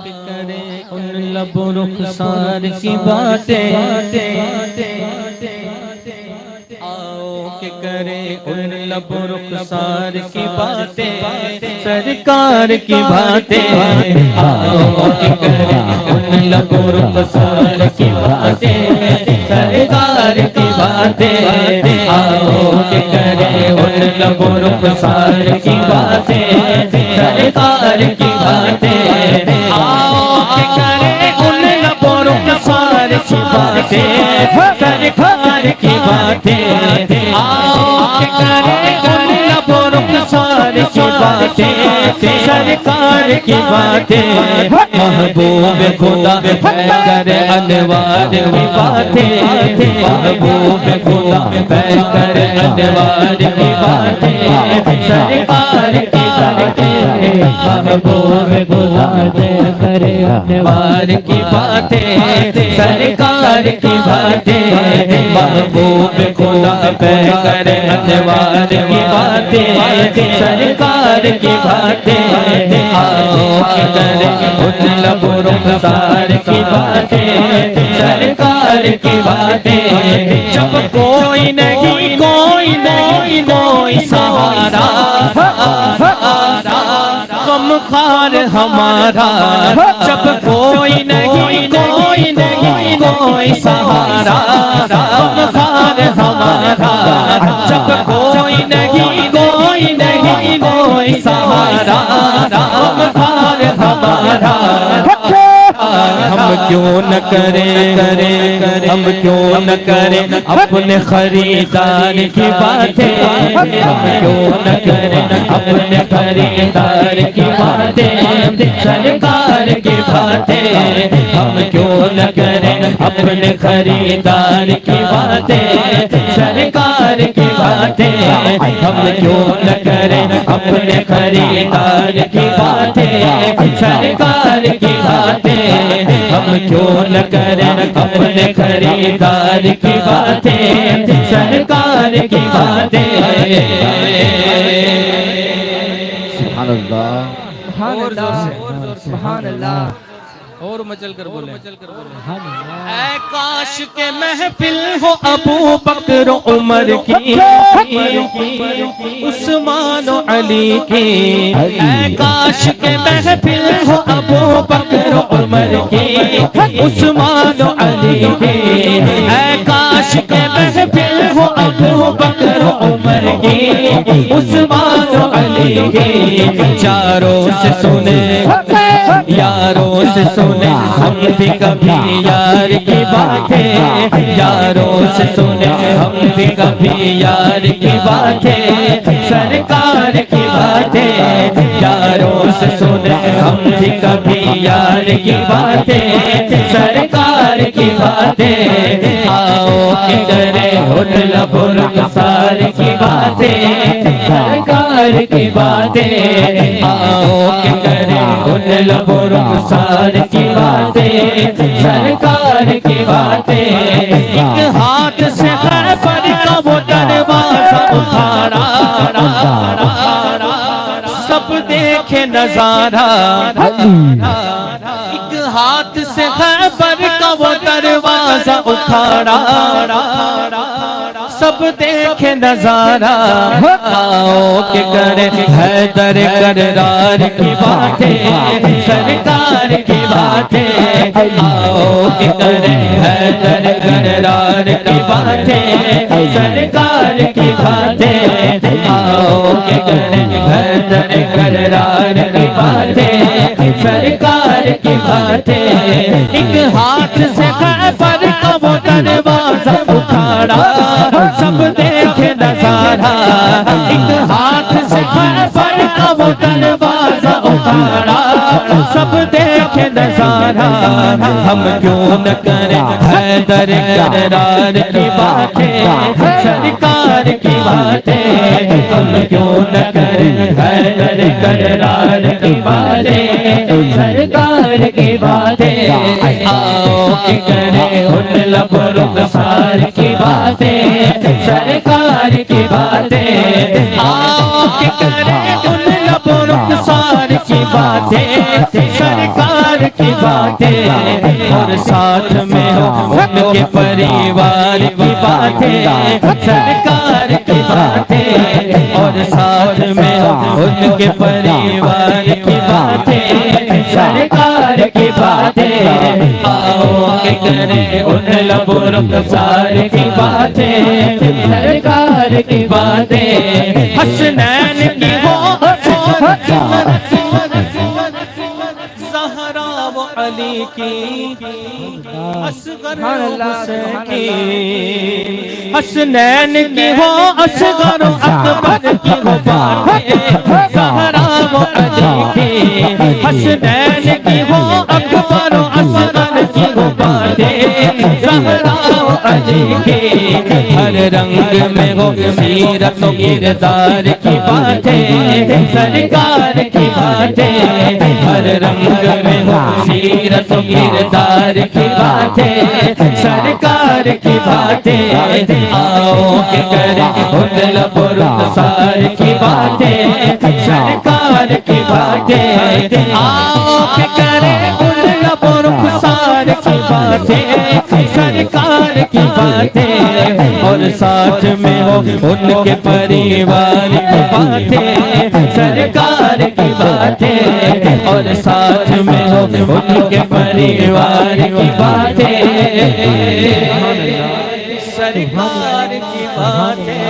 करे उन लबों रुखसार की बातें, आओ के करे उन लबों रुखसार की बातें, सरकार की बातें, आओ के करे उन लबों रुखसार की बातें, सरकार की बातें, आओ के करे उन लबों रुखसार की बातें, सरकार की बातें, आओ के करे उन लबों रुखसार की बातें, सरकार की बातें, आओ के करे उन लबों रुखसार की बातें, सरकार की बातें, महबूब खुदा पैकर अनवार की बातें, महबूब खुदा पैकर अनवार की बातें, सरकार की बातें, महबूब खुदा पैकर अनवार की बातें, सरकार की बातें, महबूब खुदा पैकर अनवार की बातें, सरकार की बातें, आओ के करे उन लबों रुखसार की बातें, सरकार की बातें, जब कोई नहीं कोई नहीं कोई सहारा, गम खार हमारा, जब कोई नहीं कोई नहीं कोई सहारा, गम खार हमारा, जब कोई नहीं कोई नहीं कोई सहारा, गम खार हमारा, हम क्यों न करें हम क्यों न करें अपने खरीदार की बातें, हम क्यों न करें अपने खरीदार की बातें, सरकार की बातें, हम क्यों न करें अपने खरीदार की बातें, सरकार की बातें, हम क्यों न करें अपने खरीदार की बातें, सरकार की बातें, हम क्यों न करें अपने खरीदार की बातें, सरकार की बातें। सुभान अल्लाह, सुभान अल्लाह, सुभान अल्लाह, और मचल कर बोले, ऐ काश के महफिल हो अबू बकर उमर की, उस्मान अली की, ऐ काश के महफिल हो अबू बकर उमर की, उस्मान अली की, ऐ काश के महफिल हो अबू बकर उमर की, उस्मान अली की, चारों से सुने यारों से सुने हम भी कभी यार की बातें, यारों से सुने हम भी कभी यार की बातें, सरकार की बातें, यारों से सुने हम भी कभी यार की बातें, सरकार की बातें, आओ के करे उन लबों रुखसार की बातें, सरकार की बातें, आओ के करे उन लबों रुखसार की बातें, सरकार की बातें, एक हाथ से खैबर का वो दरवाजा उठाड़ा, सब देखे नजारा, एक हाथ से खैबर का वो दरवाजा उखाड़ा, सब देखे नजारा, आओ के करे हैदर कररार की बातें, सरकार की बातें, आओ के करे हैदर कररार की बातें, सरकार की बातें, आओ के करे हैदर कररार की बातें, सरकार की बातें, एक हाथ से खैबर का वो दरवाजा उखाड़ा, सब देखे नजारा, एक हाथ से खैबर का वो दरवाजा उखाड़ा, सब देखे नजारा, हम क्यों न करें हैदर कररार की बातें, सरकार की बातें, हम क्यों न करें हैदर कररार की बातें, सरकार की बातें, आओ के करें उन लबों रुखसार की बातें, सरकार की बातें, आओ के करें उन लबों रुखसार की बातें, सरकार की बातें और साथ में हो उनके परिवार की बातें, सरकार की बातें और साथ में हो उनके परिवार की बातें, सरकार की बातें। आओ के करें उन लबों रुखसार की बातें, सरकार की बातें। हसनैन की हो ज़हरा व अली की, असगर हुसैन की। हसनैन की हो असगर अकबर की हो बातें, ज़हरा व अली की। हसनैन की हो अकबर असगर की हो बातें, ज़हरा व अली की। हर रंग में हो सीरत व किरदार की बातें, सरकार की बातें। हर रंग में हो सीरत व किरदार की बातें, सरकार की बातें। आओ के करें उन लबों रुखसार की बातें, सरकार की बातें। आओ के करें उन लबों रुखसार की बातें, सरकार की बातें और साथ में हो उनके परिवार की बातें, सरकार की बातें और साथ में हो उनके परिवार की बातें, सरकार की बातें।